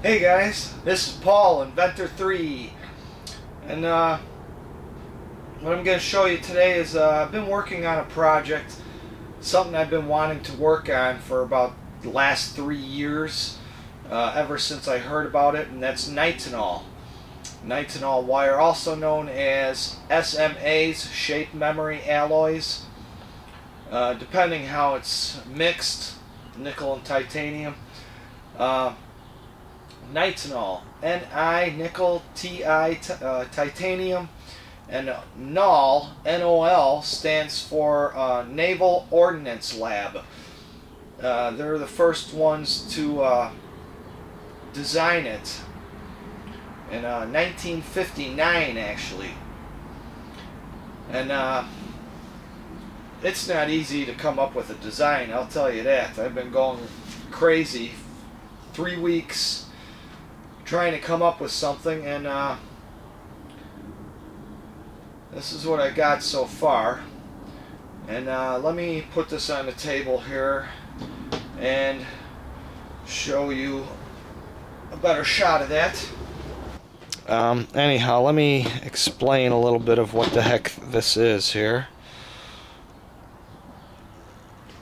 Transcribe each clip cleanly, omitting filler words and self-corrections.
Hey guys, this is Paul, Inventor 3, and what I'm going to show you today is I've been working on a project, something I've been wanting to work on for about the last 3 years, ever since I heard about it, and that's NiTiNOL. NiTiNOL wire, also known as SMAs, shape memory alloys, depending how it's mixed, nickel and titanium. NiTiNOL, Ni, nickel, Ti, titanium, and NOL, N-O-L, stands for Naval Ordnance Lab. They're the first ones to design it in 1959, actually. And it's not easy to come up with a design, I'll tell you that. I've been going crazy 3 weeks trying to come up with something, and this is what I got so far. And let me put this on the table here and show you a better shot of that. Anyhow, let me explain a little bit of what the heck this is here.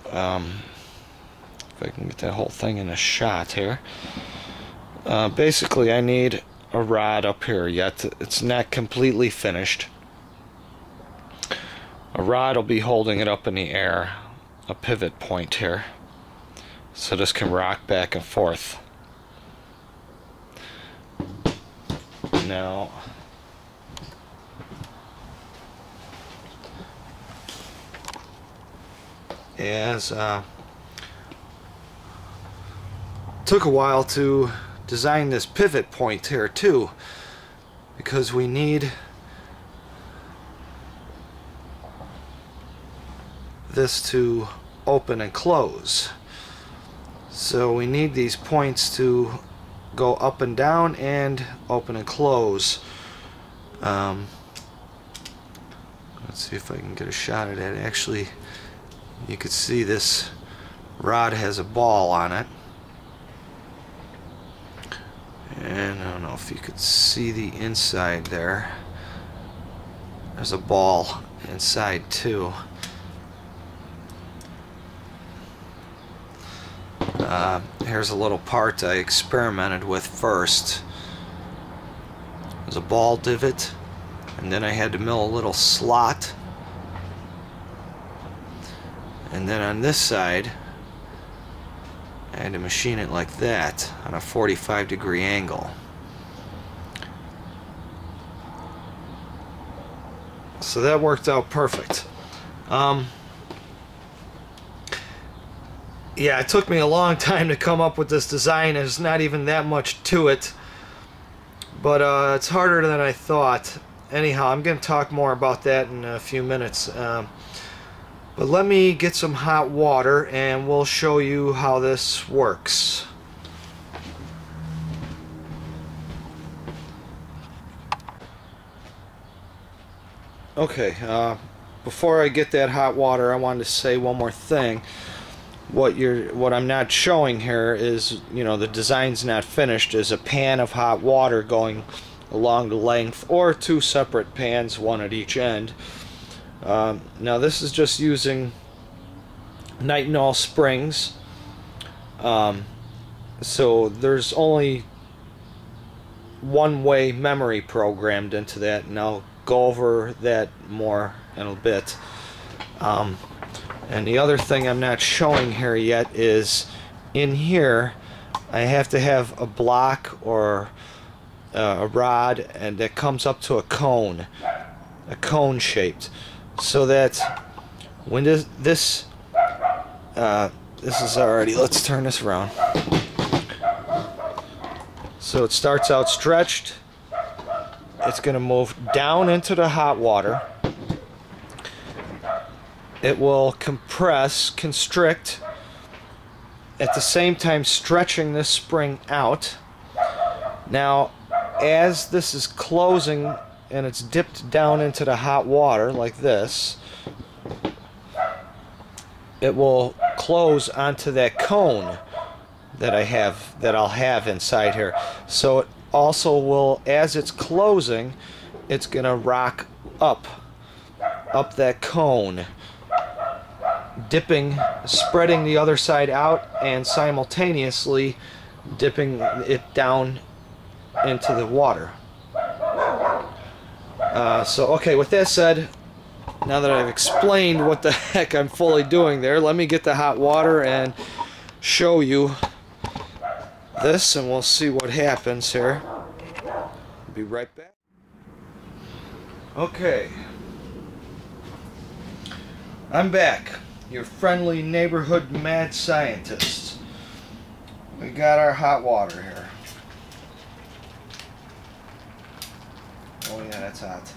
If I can get that whole thing in a shot here. Basically, I need a rod up here yet. It's not completely finished. A rod will be holding it up in the air, a pivot point here, so this can rock back and forth. Now, as took a while to design this pivot point here too, because we need this to open and close. So we need these points to go up and down and open and close. Let's see if I can get a shot at it. Actually, you could see this rod has a ball on it. And I don't know if you could see the inside there. There's a ball inside too. Here's a little part I experimented with first. There's a ball divot, and then I had to mill a little slot. And then on this side, I had to machine it like that on a 45-degree angle. So that worked out perfect. Yeah, it took me a long time to come up with this design. There's not even that much to it, but it's harder than I thought. Anyhow, I'm going to talk more about that in a few minutes. But let me get some hot water and we'll show you how this works. Okay, before I get that hot water, I wanted to say one more thing. What I'm not showing here is, you know, the design's not finished, is a pan of hot water going along the length, or 2 separate pans, one at each end. Now this is just using NiTiNOL springs, so there's only one-way memory programmed into that, and I'll go over that more in a bit. And the other thing I'm not showing here yet is in here I have to have a block or a rod, and that comes up to a cone shaped, so that when this is already, let's turn this around. So it starts out stretched, it's going to move down into the hot water, it will compress, constrict, at the same time stretching this spring out. Now as this is closing and it's dipped down into the hot water like this, it will close onto that cone. that I'll have inside here. So it also will, as it's closing, it's gonna rock up that cone, dipping, spreading the other side out, and simultaneously dipping it down into the water. So okay, with that said, now that I've explained what the heck I'm fully doing there, let me get the hot water and show you this, and we'll see what happens here. I'll be right back. Okay, I'm back, your friendly neighborhood mad scientist. We got our hot water here. Oh yeah, that's hot.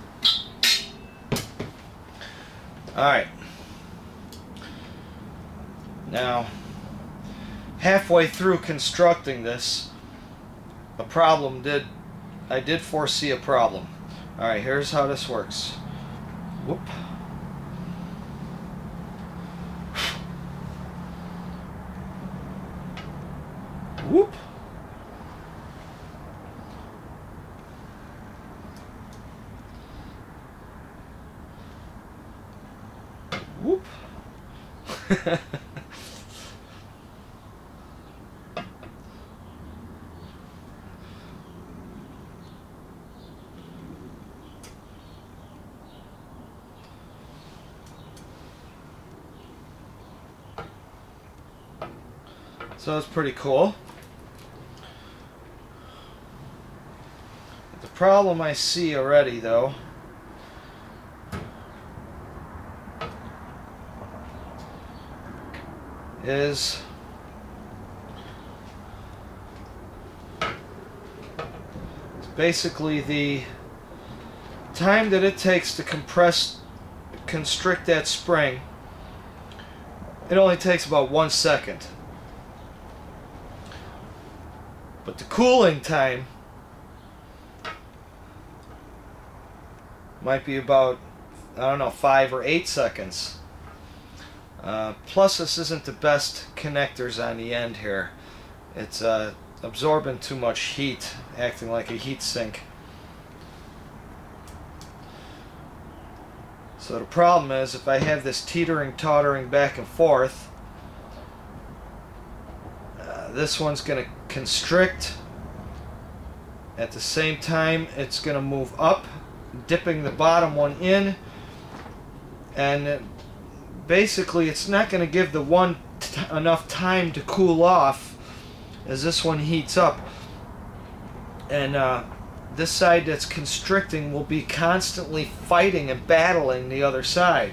Alright. Now, halfway through constructing this, I did foresee a problem. Alright, here's how this works. Whoop. Whoop. Whoop. So that's pretty cool. The problem I see already, though, is basically the time that it takes to constrict that spring. It only takes about 1 second. But the cooling time might be about, I don't know, 5 or 8 seconds. Plus, this isn't the best connectors on the end here. It's absorbing too much heat, acting like a heat sink. So the problem is, if I have this teetering, tottering back and forth, this one's going to constrict. At the same time, it's going to move up, dipping the bottom one in, and basically it's not going to give the one enough time to cool off as this one heats up. And this side that's constricting will be constantly fighting and battling the other side.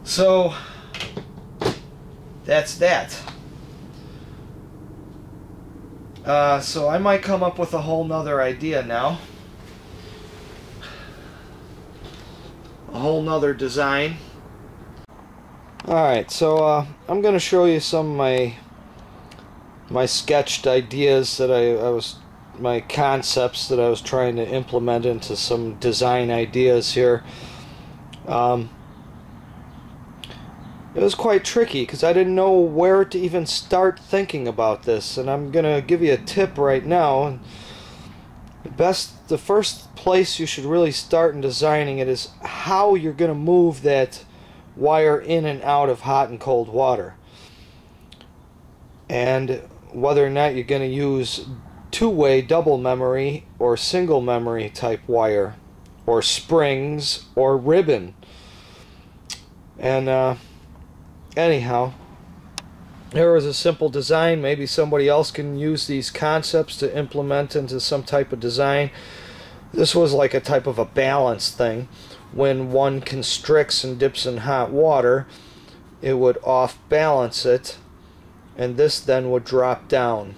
So that's that. So I might come up with a whole nother idea now. A whole nother design. Alright, so I'm going to show you some of my sketched ideas that my concepts that I was trying to implement into some design ideas here. It was quite tricky because I didn't know where to even start thinking about this, and I'm gonna give you a tip right now. The first place you should really start in designing it is how you're gonna move that wire in and out of hot and cold water, and whether or not you're gonna use two-way double memory or single memory type wire, or springs or ribbon. And anyhow, there was a simple design. Maybe somebody else can use these concepts to implement into some type of design. This was like a type of a balance thing. When one constricts and dips in hot water, it would off balance it, and this then would drop down.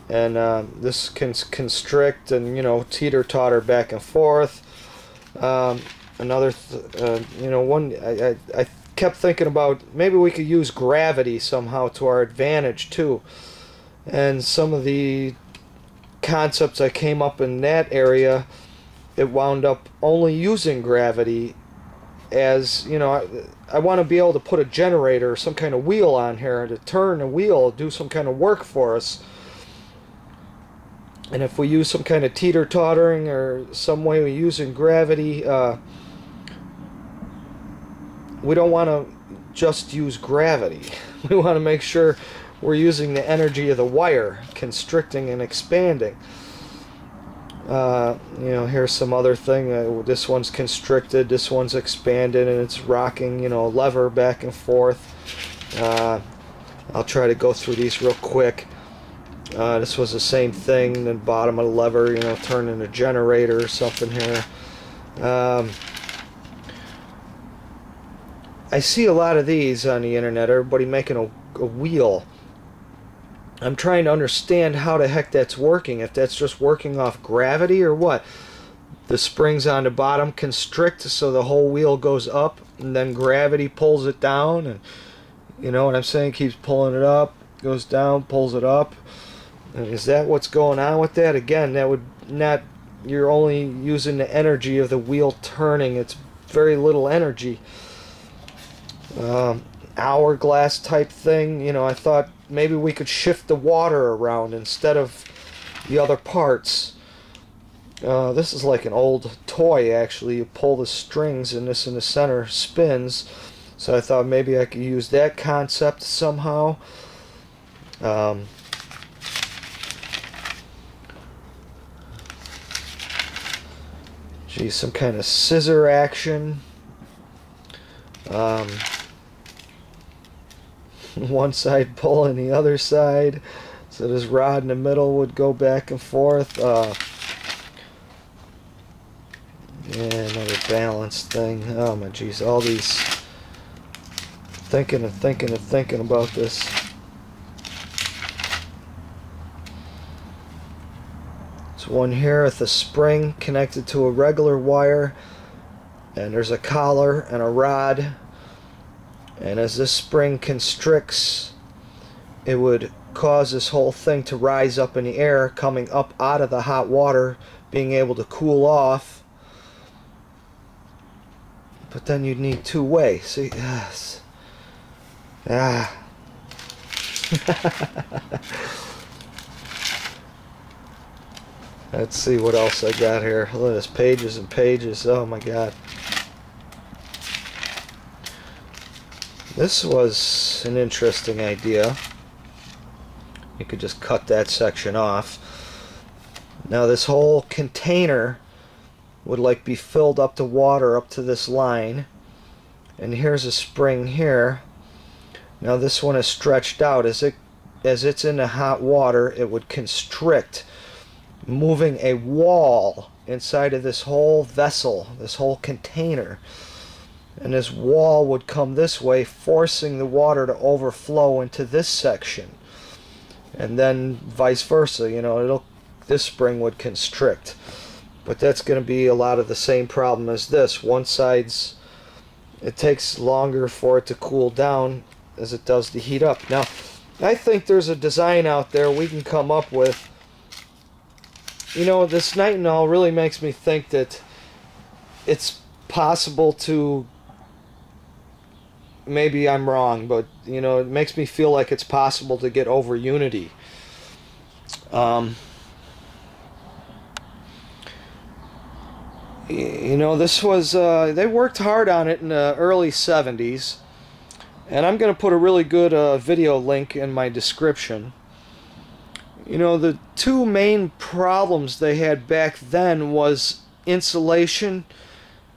And this can constrict and, you know, teeter-totter back and forth. Another, I kept thinking about maybe we could use gravity somehow to our advantage too. And some of the concepts I came up in that area, it wound up only using gravity as you know, I want to be able to put a generator or some kind of wheel on here to turn a wheel, do some kind of work for us. And if we use some kind of teeter-tottering or some way of using gravity, we don't want to just use gravity. We want to make sure we're using the energy of the wire, constricting and expanding. You know, here's some other thing. This one's constricted, this one's expanded, and it's rocking, you know, lever back and forth. I'll try to go through these real quick. This was the same thing, the bottom of the lever, you know, turning a generator or something here. I see a lot of these on the internet, everybody making a wheel. I'm trying to understand how the heck that's working, if that's just working off gravity or what. The springs on the bottom constrict so the whole wheel goes up, and then gravity pulls it down, and you know what I'm saying, keeps pulling it up, goes down, pulls it up. And is that what's going on with that? Again, that would not, you're only using the energy of the wheel turning. It's very little energy. Hourglass type thing, you know, I thought maybe we could shift the water around instead of the other parts. This is like an old toy, actually. You pull the strings and this in the center spins. So I thought maybe I could use that concept somehow. Geez, some kind of scissor action. One side pulling the other side, so this rod in the middle would go back and forth. Yeah, another balance thing. Oh my geez, all these thinking and thinking and thinking about this. There's one here with a spring connected to a regular wire, and there's a collar and a rod, and as this spring constricts, it would cause this whole thing to rise up in the air, coming up out of the hot water, being able to cool off. But then you'd need two-way. See, yes. Ah. Let's see what else I got here. Look at this, pages and pages. Oh my God. This was an interesting idea. You could just cut that section off. Now this whole container would like be filled up to water up to this line, and here's a spring here. Now this one is stretched out. As it's in the hot water, it would constrict, moving a wall inside of this whole vessel, this whole container. And this wall would come this way, forcing the water to overflow into this section, and then vice versa. You know, this spring would constrict, but that's going to be a lot of the same problem as this. One side's, it takes longer for it to cool down as it does to heat up. Now, I think there's a design out there we can come up with. You know, this NiTiNOL really makes me think that it's possible to, maybe I'm wrong, but you know, it makes me feel like it's possible to get over unity. You know, this was, they worked hard on it in the early 70s, and I'm going to put a really good video link in my description. You know, the two main problems they had back then was insulation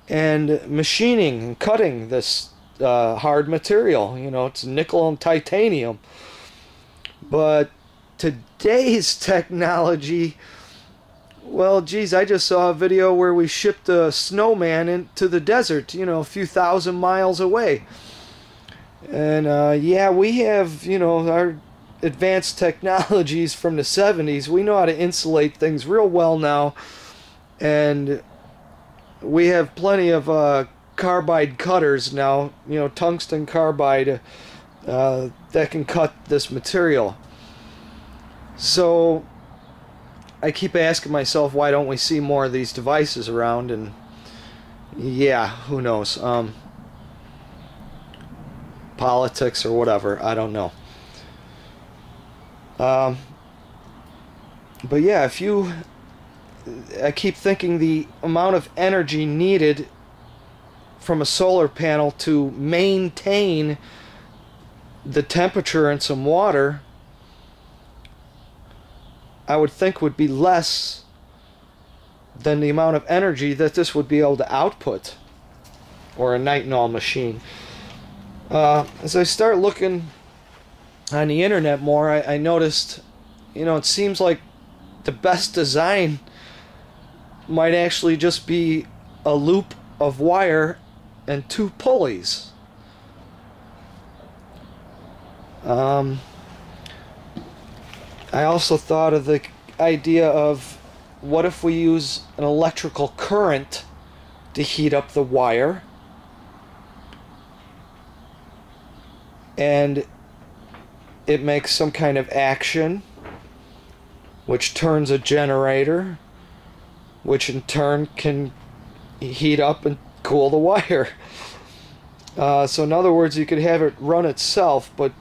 and machining and cutting this hard material. You know, it's nickel and titanium. But today's technology, well, geez, I just saw a video where we shipped a snowman into the desert, you know, a few thousand miles away. And yeah, we have, you know, our advanced technologies from the 70s. We know how to insulate things real well now, and we have plenty of carbide cutters now, you know, tungsten carbide that can cut this material. So I keep asking myself, why don't we see more of these devices around? And yeah, who knows. politics or whatever. I don't know. But yeah, I keep thinking the amount of energy needed from a solar panel to maintain the temperature in some water, I would think would be less than the amount of energy that this would be able to output, or a NiTiNOL machine. As I start looking on the internet more, I noticed, it seems like the best design might actually just be a loop of wire and 2 pulleys. I also thought of the idea of, what if we use an electrical current to heat up the wire, and it makes some kind of action which turns a generator, which in turn can heat up and cool the wire. So in other words, you could have it run itself. But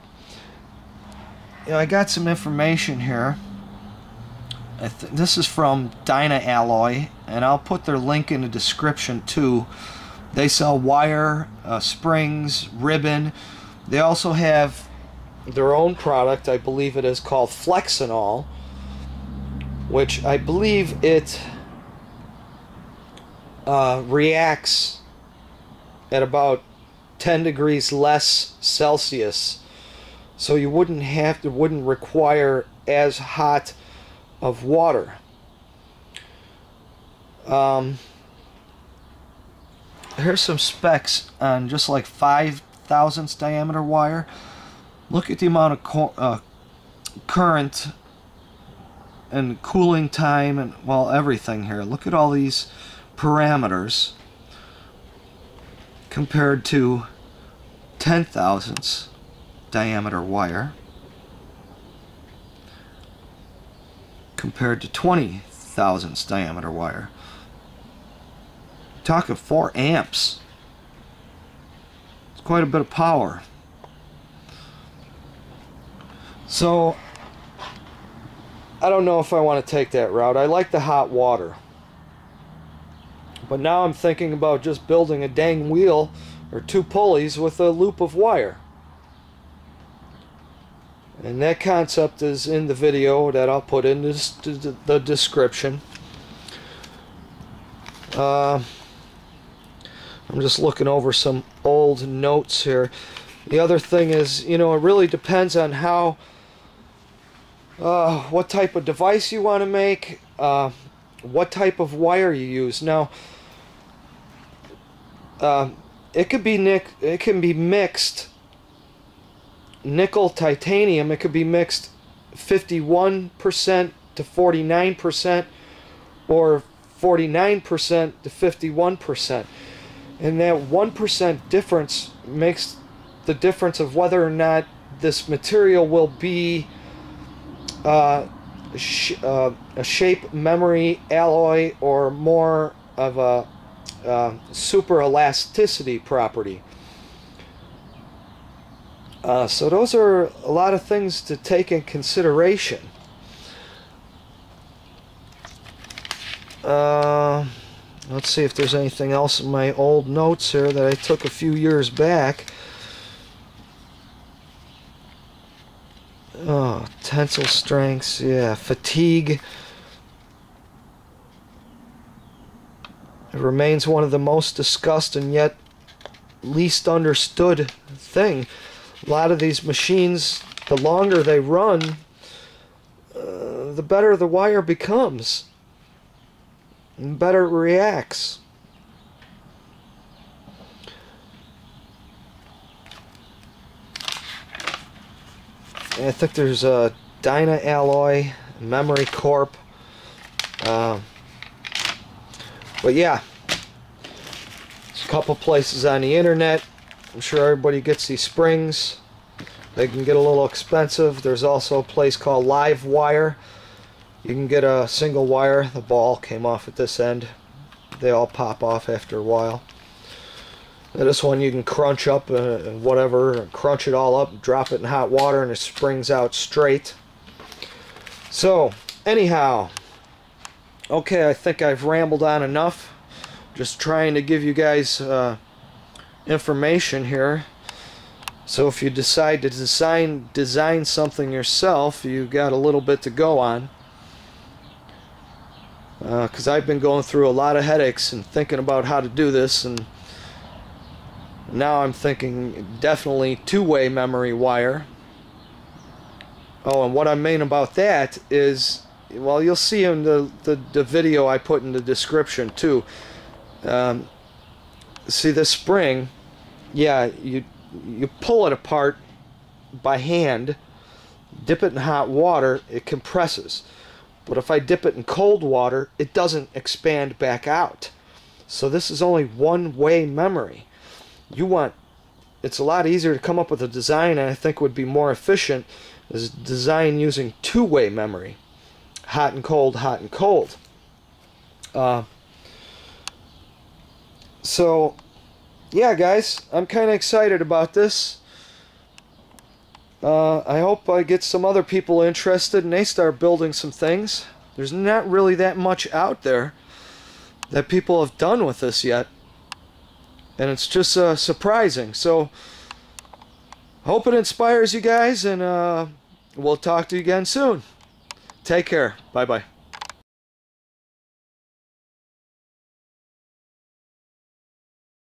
I got some information here. This is from DynaAlloy, and I'll put their link in the description too. They sell wire, springs, ribbon. They also have their own product, I believe it is called Flexinol, which I believe it reacts at about 10 degrees less Celsius, so you wouldn't require as hot of water. Here's some specs on just like 5 thousandths diameter wire. Look at the amount of current and cooling time and, well, everything here. Look at all these parameters compared to 10 thousandths diameter wire compared to 20 thousandths diameter wire. Talking 4 amps. It's quite a bit of power. So I don't know if I want to take that route. I like the hot water. But now I'm thinking about just building a dang wheel or 2 pulleys with a loop of wire. And that concept is in the video that I'll put in the description. I'm just looking over some old notes here. The other thing is, it really depends on how, what type of device you want to make, what type of wire you use. Now, it can be mixed nickel titanium. It could be mixed 51% to 49%, or 49% to 51%. And that 1% difference makes the difference of whether or not this material will be a shape memory alloy or more of a super elasticity property. So those are a lot of things to take in consideration. Let's see if there's anything else in my old notes here that I took a few years back. Oh, tensile strengths, yeah, fatigue. It remains one of the most discussed and yet least understood thing. A lot of these machines, the longer they run, the better the wire becomes, and better it reacts. And I think there's a DynaAlloy, Memory Corp. But yeah, there's a couple places on the internet. I'm sure everybody gets these springs. They can get a little expensive. There's also a place called Live Wire. You can get a single wire. The ball came off at this end. They all pop off after a while. This one you can crunch up whatever, crunch it all up, drop it in hot water, and it springs out straight. So, anyhow, okay, I think I've rambled on enough. Just trying to give you guys information here. So if you decide to design something yourself, you got a little bit to go on. Because I've been going through a lot of headaches and thinking about how to do this, and now I'm thinking definitely two-way memory wire. Oh, and what I mean about that is, well, you'll see in the video I put in the description too. See this spring, yeah, you pull it apart by hand, dip it in hot water, it compresses. But if I dip it in cold water, it doesn't expand back out. So this is only one-way memory. It's a lot easier to come up with a design, and I think would be more efficient, is design using two-way memory. Hot and cold, hot and cold. So, yeah, guys, I'm kind of excited about this. I hope I get some other people interested and they start building some things. There's not really that much out there that people have done with this yet. And it's just surprising. So, hope it inspires you guys, and we'll talk to you again soon. Take care. Bye-bye.